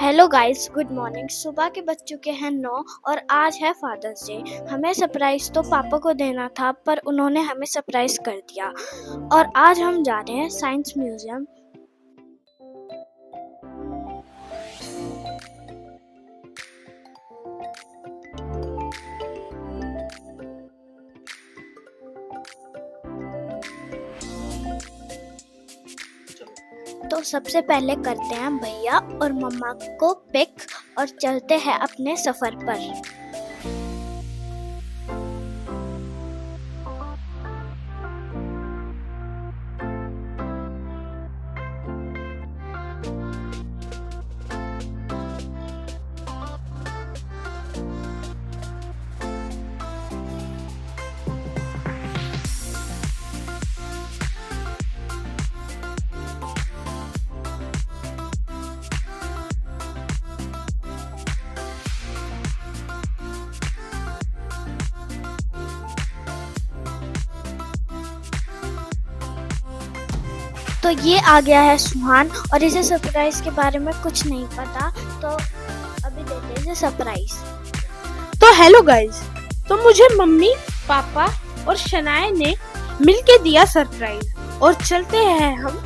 Hello guys, good morning. सुबह के बज चुके हैं 9 और आज है फादर्स डे। हमें सरप्राइज तो पापा को देना था, पर उन्होंने हमें सरप्राइज कर दिया और आज हम जा रहे हैं साइंस म्यूजियम। तो सबसे पहले करते हैं भैया और मम्मा को पिक और चलते हैं अपने सफर पर। तो ये आ गया है सुहान और इसे सरप्राइज के बारे में कुछ नहीं पता, तो अभी देते हैं सरप्राइज। तो हेलो गाइस, तो मुझे मम्मी, पापा और शनाया ने मिलके दिया सरप्राइज और चलते हैं हम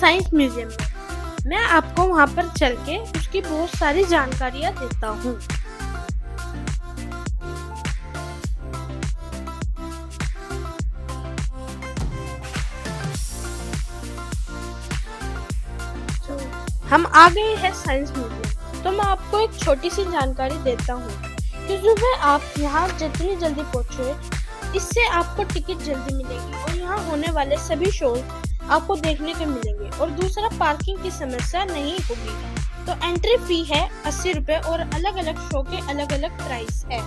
साइंस म्यूजियम में। मैं आपको वहां पर चल के उसकी बहुत सारी जानकारियां देता हूँ। हम आ गए हैं साइंस म्यूजियम। तो मैं आपको एक छोटी सी जानकारी देता हूँ कि सुबह आप यहाँ जितनी जल्दी पहुँचे, इससे आपको टिकट जल्दी मिलेगी और यहाँ होने वाले सभी शो आपको देखने को मिलेंगे। और दूसरा, पार्किंग की समस्या नहीं होगी। तो एंट्री फी है 80 रुपए और अलग अलग शो के अलग अलग प्राइस है।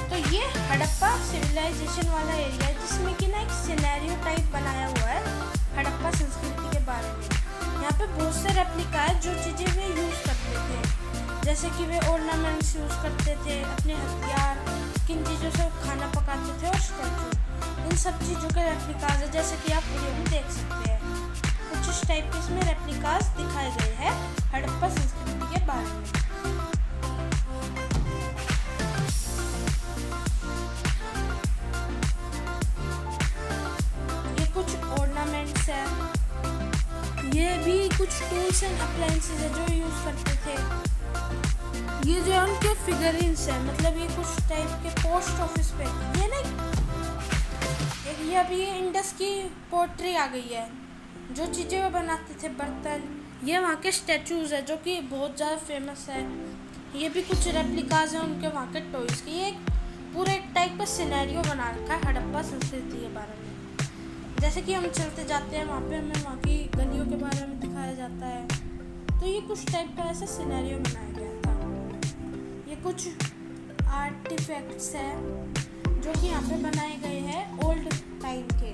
तो ये हड़प्पा सिविलाइजेशन वाला एरिया है, जिसमें कि ना एक सिनेरियो टाइप बनाया हुआ है हड़प्पा संस्कृति के बारे में। यहाँ पे बहुत से रेप्लिका है जो चीजें वे यूज करते थे, जैसे कि वे ऑर्नामेंट्स यूज करते थे, अपने हथियार, किन चीजों से खाना पकाते थे और स्टैचू, इन सब चीजों के रेप्लिकाज है, जैसे कि आप वीडियो में देख सकते हैं। कुछ इस टाइप के इसमें रेप्लिकाज दिखाए गए हैं हड़प्पा संस्कृति के बारे में। है, ये भी कुछ टूल्स एंड अप्लायंसेस है जो यूज करते थे। ये जो है उनके फिगरिंस है, मतलब ये कुछ टाइप के पोस्ट ऑफिस पे ये ना ये अभी इंडस की पोट्री आ गई है, जो चीजें वो बनाते थे, बर्तन। ये वहाँ के स्टैचूज है जो कि बहुत ज़्यादा फेमस है। ये भी कुछ रेप्लिकाज है उनके वहाँ के टॉयज की। ये पूरा एक टाइप का सिनेरियो बना रखा है हड़प्पा संस्कृति के बारे में। जैसे कि हम चलते जाते हैं वहाँ पे हमें वहाँ की गलियों के बारे में दिखाया जाता है। तो ये कुछ टाइप का ऐसा सिनेरियो बनाया गया था। ये कुछ आर्टिफैक्ट्स है जो कि यहाँ पे बनाए गए हैं ओल्ड टाइम के।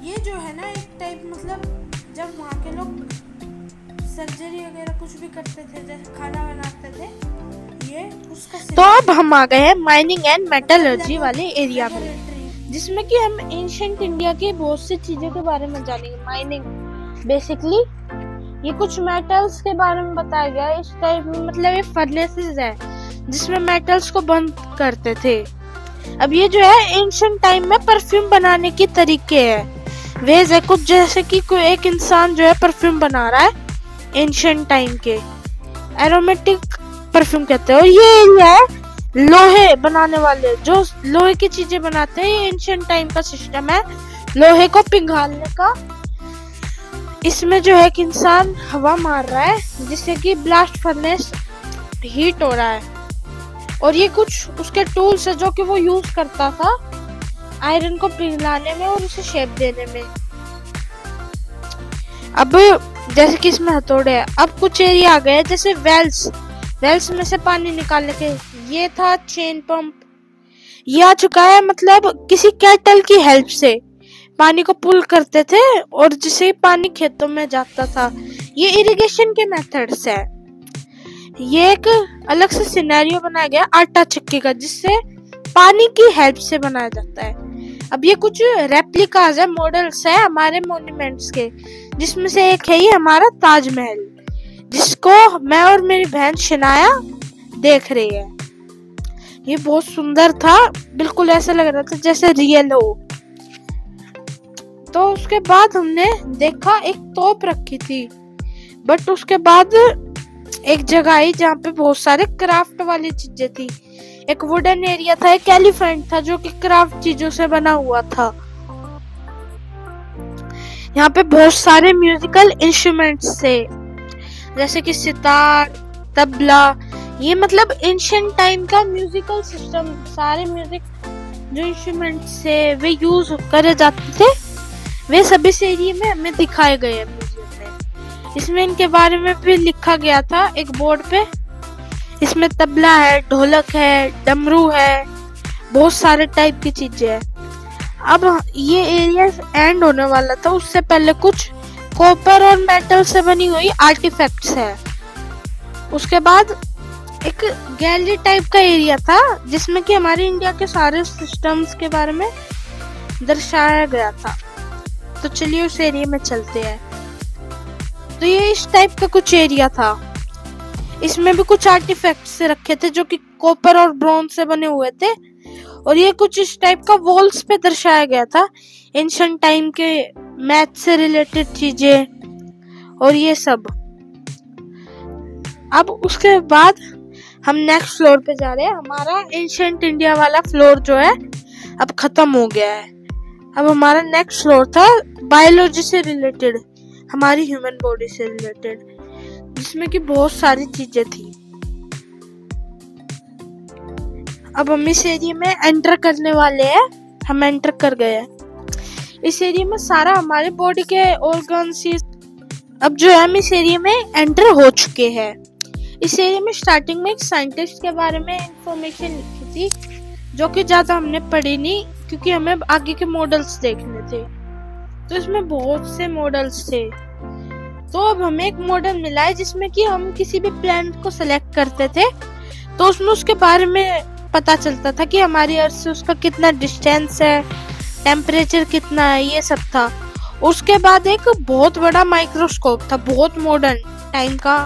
ये जो है ना एक टाइप, मतलब जब वहाँ के लोग सर्जरी वगैरह कुछ भी करते थे, जैसे खाना बनाते थे, ये उसका। तो अब हम आ गए हैं माइनिंग एंड मेटलर्जी वाले एरिया में, जिसमें कि हम एंशिएंट इंडिया की बहुत सी चीजों के बारे में जानेंगे। माइनिंग बेसिकली ये कुछ मेटल्स के बारे में बताया गया है। इस टाइप में मतलब ये फर्नेसेस है जिसमें मेटल्स को बंद करते थे। अब ये जो है एंशिएंट टाइम में परफ्यूम बनाने की तरीके है, वेज है कुछ, जैसे कि कोई एक इंसान जो है परफ्यूम बना रहा है एंशिएंट टाइम के, एरोमेटिक परफ्यूम कहते हैं। और ये एरिया है लोहे बनाने वाले, जो लोहे की चीजें बनाते हैं। ये एंशिएंट टाइम का सिस्टम है लोहे को पिघालने का। इसमें जो है कि इंसान हवा मार रहा है जिससे कि ब्लास्ट फर्नेस हीट हो रहा है। और ये कुछ उसके टूल्स है जो कि वो यूज करता था आयरन को पिघलाने में और उसे शेप देने में। अब जैसे कि इसमें हथौड़े है। अब कुछ एरिया आ गए जैसे वेल्स में से पानी निकालने के। ये था चेन पंप, ये आ चुका है, मतलब किसी केटल की हेल्प से पानी को पुल करते थे और जिससे पानी खेतों में जाता था। ये इरिगेशन के मेथड्स है। ये एक अलग से सिनेरियो बनाया गया आटा चक्की का, जिससे पानी की हेल्प से बनाया जाता है। अब ये कुछ रेप्लिकाज है, मॉडल्स है हमारे मॉन्यूमेंट्स के, जिसमें से एक है ये हमारा ताजमहल, जिसको मैं और मेरी बहन शनाया देख रही है। ये बहुत सुंदर था, बिल्कुल ऐसा लग रहा था जैसे रियल हो। तो उसके बाद हमने देखा एक तोप रखी थी, बट उसके बाद एक जगह आई जहाँ पे बहुत सारे क्राफ्ट वाली चीजें थी। एक वुडन एरिया था, एक एलिफेंट था जो कि क्राफ्ट चीजों से बना हुआ था। यहाँ पे बहुत सारे म्यूजिकल इंस्ट्रूमेंट्स थे, जैसे कि सितार, तबला। ये मतलब एंशिएंट टाइम का म्यूजिकल सिस्टम, सारे म्यूजिक जो इंस्ट्रूमेंट्स थे वे यूज करे जाते थे, वे सभी इस एरिया में हमें दिखाए गए हैं म्यूजियम में। इसमें इनके बारे में भी लिखा गया था एक बोर्ड पे। इसमें तबला है, ढोलक है, डमरू है, बहुत सारे टाइप की चीजें हैं। अब ये एरिया एंड होने वाला था, उससे पहले कुछ कॉपर और मेटल से बनी हुई आर्टिफैक्ट्स है। उसके बाद एक गैलरी टाइप का एरिया था, जिसमें कि हमारे इंडिया के सारे सिस्टम्स के बारे में दर्शाया गया था। तो चलिए उस एरिया में चलते हैं। तो ये इस टाइप का कुछ एरिया था। इसमें भी कुछ आर्टिफैक्ट्स रखे थे जो कि कॉपर और ब्रॉन्ज से बने हुए थे, और ये कुछ इस टाइप का वॉल्स पे दर्शाया गया था, एंशिएंट टाइम के मैथ से रिलेटेड चीजें और ये सब। अब उसके बाद हम नेक्स्ट फ्लोर पे जा रहे हैं। हमारा एंशिएंट इंडिया वाला फ्लोर जो है अब खत्म हो गया है। अब हमारा नेक्स्ट फ्लोर था बायोलॉजी से रिलेटेड, हमारी ह्यूमन बॉडी से रिलेटेड, जिसमें कि बहुत सारी चीजें थी। अब हम इस एरिया में एंटर करने वाले हैं। हम एंटर कर गए हैं। इस एरिया में सारा हमारे बॉडी के ऑर्गन्स, अब जो है हम इस एरिया में एंटर हो चुके हैं। इस एरिया में स्टार्टिंग में एक साइंटिस्ट के बारे में इंफॉर्मेशन लिखी थी, जो कि ज्यादा हमने पढ़ी नहीं क्योंकि हमें आगे के मॉडल्स देखने थे। तो इसमें बहुत से मॉडल्स थे। तो अब हमें एक मॉडल मिला है जिसमें कि हम किसी भी प्लैनेट को सिलेक्ट करते थे, तो उसमें उसके बारे में पता चलता था कि हमारी अर्थ से उसका कितना डिस्टेंस है, टेम्परेचर कितना है, ये सब था। उसके बाद एक बहुत बड़ा माइक्रोस्कोप था, बहुत मॉडर्न टाइम का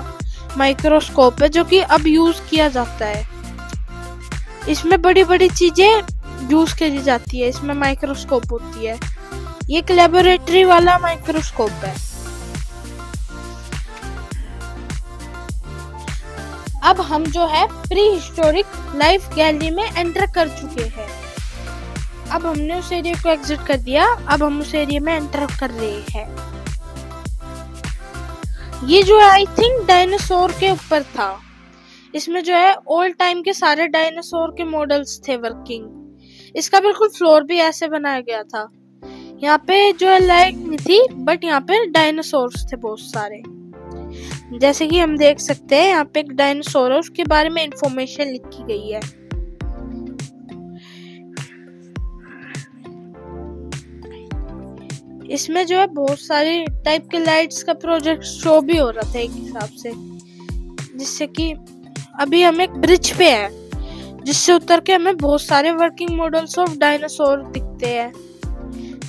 माइक्रोस्कोप है जो कि अब यूज किया जाता है। इसमें बड़ी बड़ी चीजें यूज करी जाती है, इसमें माइक्रोस्कोप होती है। ये एक लेबोरेटरी वाला माइक्रोस्कोप है। अब हम जो है प्री हिस्टोरिक लाइफ गैलरी में एंटर कर चुके हैं। अब हमने उस एरिया को एग्जिट कर दिया। अब हम उस एरिया में एंटर कर रहे हैं। ये जो है आई थिंक डायनासोर के ऊपर था। इसमें जो है ओल्ड टाइम के सारे डायनासोर के मॉडल्स थे वर्किंग। इसका बिल्कुल फ्लोर भी ऐसे बनाया गया था। यहाँ पे जो है लाइट नहीं थी, बट यहाँ पे डायनासोर्स थे बहुत सारे। जैसे कि हम देख सकते हैं यहाँ पे एक डायनासोर है, उसके बारे में इंफॉर्मेशन लिखी गई है। इसमें जो है बहुत सारी टाइप के लाइट्स का प्रोजेक्ट शो भी हो रहा था एक हिसाब से, जिससे कि अभी हम एक ब्रिज पे है, जिससे उतर के हमें बहुत सारे वर्किंग मॉडल्स ऑफ डायनासोर दिखते हैं।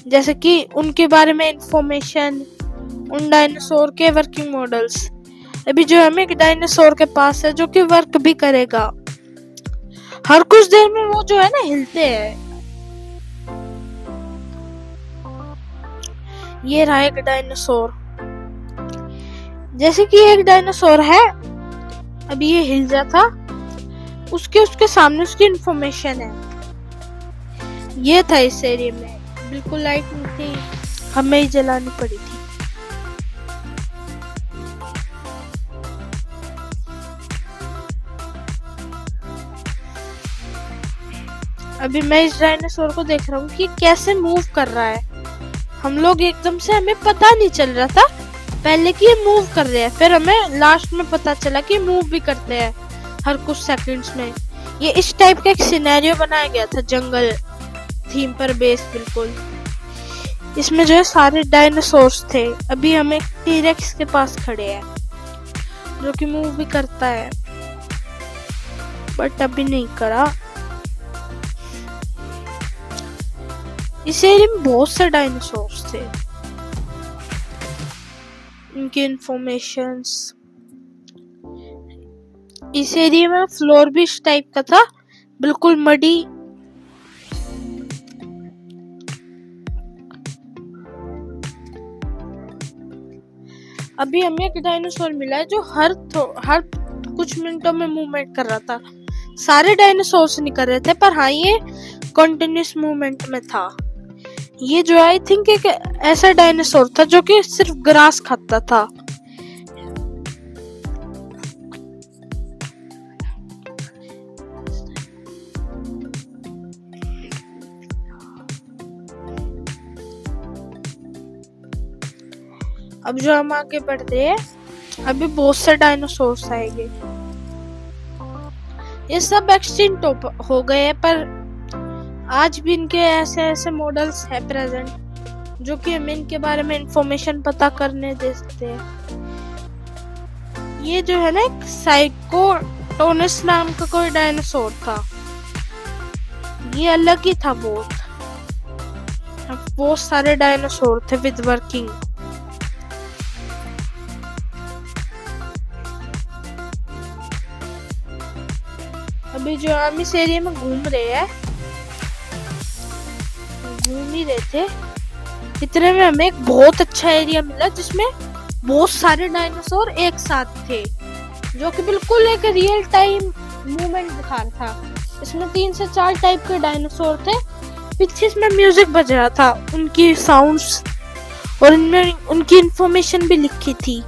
जैसे कि उनके बारे में इंफॉर्मेशन, उन डायनासोर के वर्किंग मॉडल्स। अभी जो हमें एक डायनासोर के पास है जो कि वर्क भी करेगा। हर कुछ देर में वो जो है ना हिलते हैं। ये रहा एक डायनासोर। जैसे कि एक डायनासोर है, अभी ये हिल जाता, उसके सामने उसकी इंफॉर्मेशन है। ये था इस एरिया में, बिल्कुल लाइट नहीं थी, हमें ही जलानी पड़ी थी। अभी मैं इस डायनासोर को देख रहा हूँ कि कैसे मूव कर रहा है। हम लोग एकदम से, हमें पता नहीं चल रहा था पहले कि ये मूव कर रहे हैं, फिर हमें लास्ट में पता चला कि मूव भी करते हैं हर कुछ सेकंड्स में। ये इस टाइप का एक सिनेरियो बनाया गया था, जंगल थीम पर बेस बिल्कुल। इसमें जो है सारे डायनासोर्स थे। अभी हम एक टी-रेक्स के पास खड़े हैं जो कि मूव भी करता है, बट अभी नहीं करा। इस एरिया में बहुत से डायनासोर्स थे, इनकी इंफॉर्मेशंस। इस एरिया में फ्लोर भी इस टाइप का था, बिल्कुल मडी। अभी हमें एक डायनासोर मिला है जो हर कुछ मिनटों में मूवमेंट कर रहा था। सारे डायनासोर्स नहीं कर रहे थे, पर हाँ ये कंटिन्यूस मूवमेंट में था। ये जो आई थिंक एक ऐसा डायनासोर था जो कि सिर्फ ग्रास खाता था। अब जो हम आगे बढ़ते हैं, अभी बहुत से डायनासोर्स आएंगे। ये सब एक्सटिंक्ट हो गए हैं, पर आज भी इनके ऐसे ऐसे मॉडल्स है प्रेजेंट जो कि हमें इनके बारे में इंफॉर्मेशन पता करने देते हैं। ये जो है ना, एक साइकोटोनस नाम का कोई डायनासोर था। ये अलग ही था बहुत सारे डायनासोर थे विद वर्किंग। अभी जो हम इस एरिया में घूम ही रहे थे, इतने में हमें एक बहुत अच्छा एरिया मिला जिसमें बहुत सारे डायनासोर एक साथ थे, जो कि बिल्कुल एक रियल टाइम मूवमेंट दिखा रहा था। इसमें 3 से 4 टाइप के डायनासोर थे। पीछे इसमें म्यूजिक बज रहा था, उनकी साउंड्स और इनमें उनकी इंफॉर्मेशन भी लिखी थी।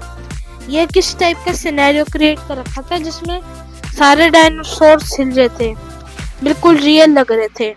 ये किस टाइप का सिनेरियो क्रिएट कर रखा था जिसमें सारे डायनासोर हिल रहे थे, बिल्कुल रियल लग रहे थे।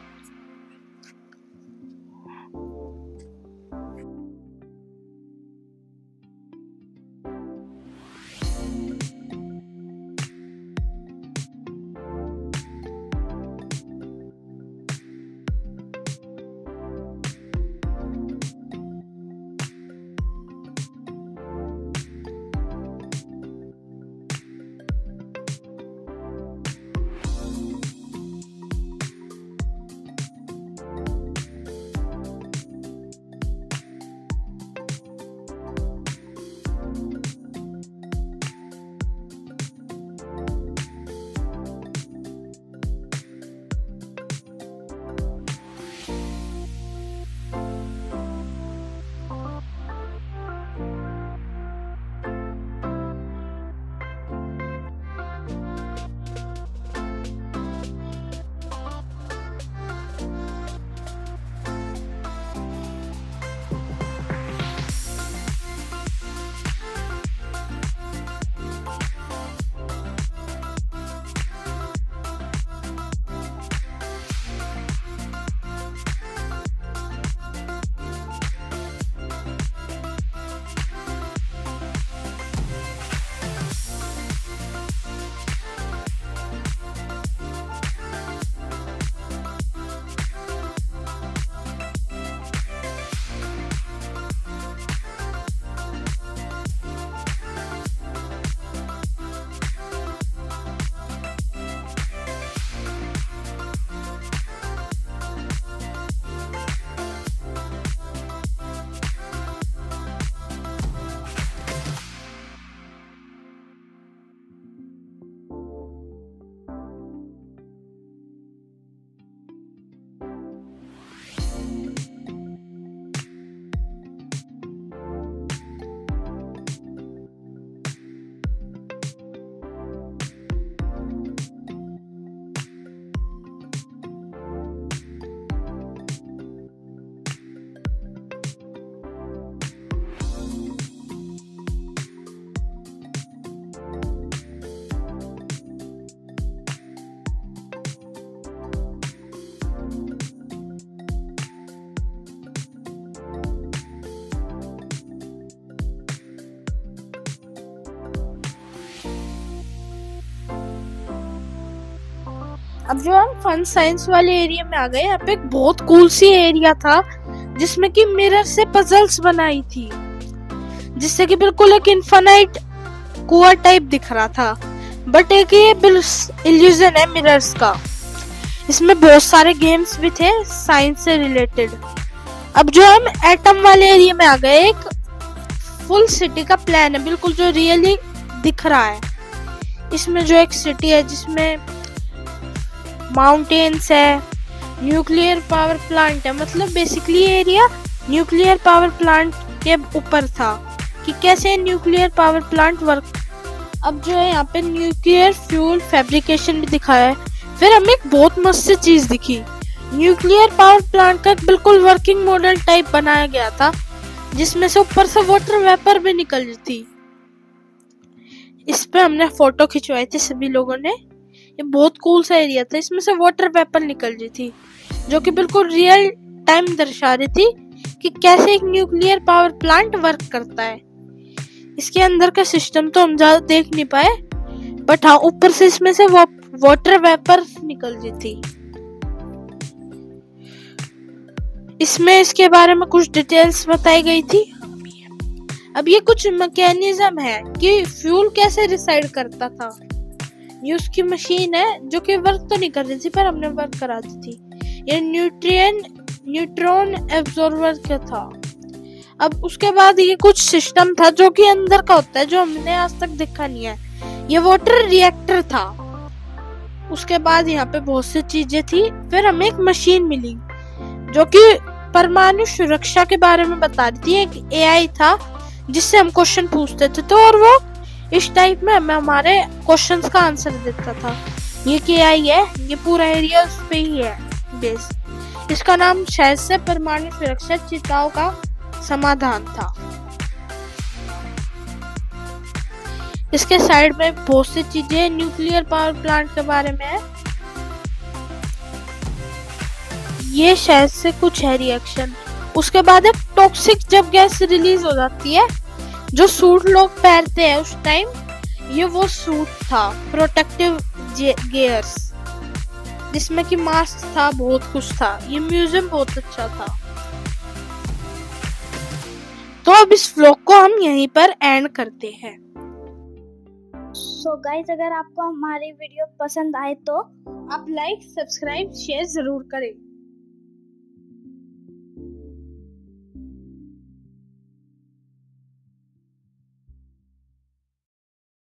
अब जो हम फन साइंस वाले एरिया में आ गए, यहाँ पे एक बहुत कूल सी एरिया था जिसमें कि मिरर से पजल्स बनाई थी, जिससे कि बिल्कुल एक इनफाइनाइट कुआं टाइप दिख रहा था। बट एक ये इल्यूजन है मिरर्स का। इसमें बहुत सारे गेम्स भी थे साइंस से रिलेटेड। अब जो हम एटम वाले एरिया में आ गए, एक फुल सिटी का प्लान है, बिल्कुल जो रियली दिख रहा है। इसमें जो एक सिटी है जिसमें माउंटेन्स है, न्यूक्लियर पावर प्लांट है, मतलब basically area nuclear power plant के ऊपर था कि कैसे न्यूक्लियर पावर प्लांट वर्क। अब जो है यहाँ पे न्यूक्लियर फ्यूल फैब्रिकेशन भी दिखाया है। फिर हमें एक बहुत मस्त सी चीज दिखी, न्यूक्लियर पावर प्लांट का बिल्कुल वर्किंग मॉडल टाइप बनाया गया था, जिसमें से ऊपर से वाटर वेपर भी निकल रही थी। इस पे हमने फोटो खिंचवाई थी सभी लोगों ने। ये बहुत कूल सा एरिया था, इसमें से वाटर वेपर निकल रही थी, जो कि बिल्कुल रियल टाइम दर्शा रही थी कि कैसे एक न्यूक्लियर पावर प्लांट वर्क करता है। इसके अंदर का सिस्टम तो हम ज्यादा देख नहीं पाए, बट हाँ ऊपर से इसमें से वाटर वेपर निकल रही थी। इसमें इसके बारे में कुछ डिटेल्स बताई गई थी। अब ये कुछ मैकेनिज्म है कि फ्यूल कैसे रिसाइड करता था। ये उसकी मशीन है जो कि वर्क तो नहीं कर रही थी, पर हमने वर्क करा दी थी। ये न्यूट्रॉन एब्जॉर्बर क्या था। अब उसके बाद ये कुछ सिस्टम था जो कि अंदर का होता है, जो हमने आज तक देखा नहीं है। ये वाटर रिएक्टर था। उसके बाद यहाँ पे बहुत सी चीजें थी। फिर हमें एक मशीन मिली जो कि परमाणु सुरक्षा के बारे में बता रही थी। एक एआई था जिससे हम क्वेश्चन पूछते थे, तो और वो इस टाइप में हमें हमारे क्वेश्चंस का आंसर देता था। ये एआई है, ये पूरा एरिया उस पे ही है बेस। इसका नाम शायद से परमाणु सुरक्षा चिंताओं का समाधान था। इसके साइड में बहुत सी चीजें न्यूक्लियर पावर प्लांट के बारे में है। ये शायद से कुछ है रिएक्शन। उसके बाद एक टॉक्सिक जब गैस रिलीज हो जाती है, जो सूट लोग पहनते हैं उस टाइम, ये वो सूट था प्रोटेक्टिव गियर्स, जिसमें कि मास्क था, बहुत कुछ था। ये म्यूजियम बहुत अच्छा था। तो अब इस व्लॉग को हम यहीं पर एंड करते हैं। सो गाइस, अगर आपको हमारी वीडियो पसंद आए तो आप लाइक, सब्सक्राइब, शेयर जरूर करें।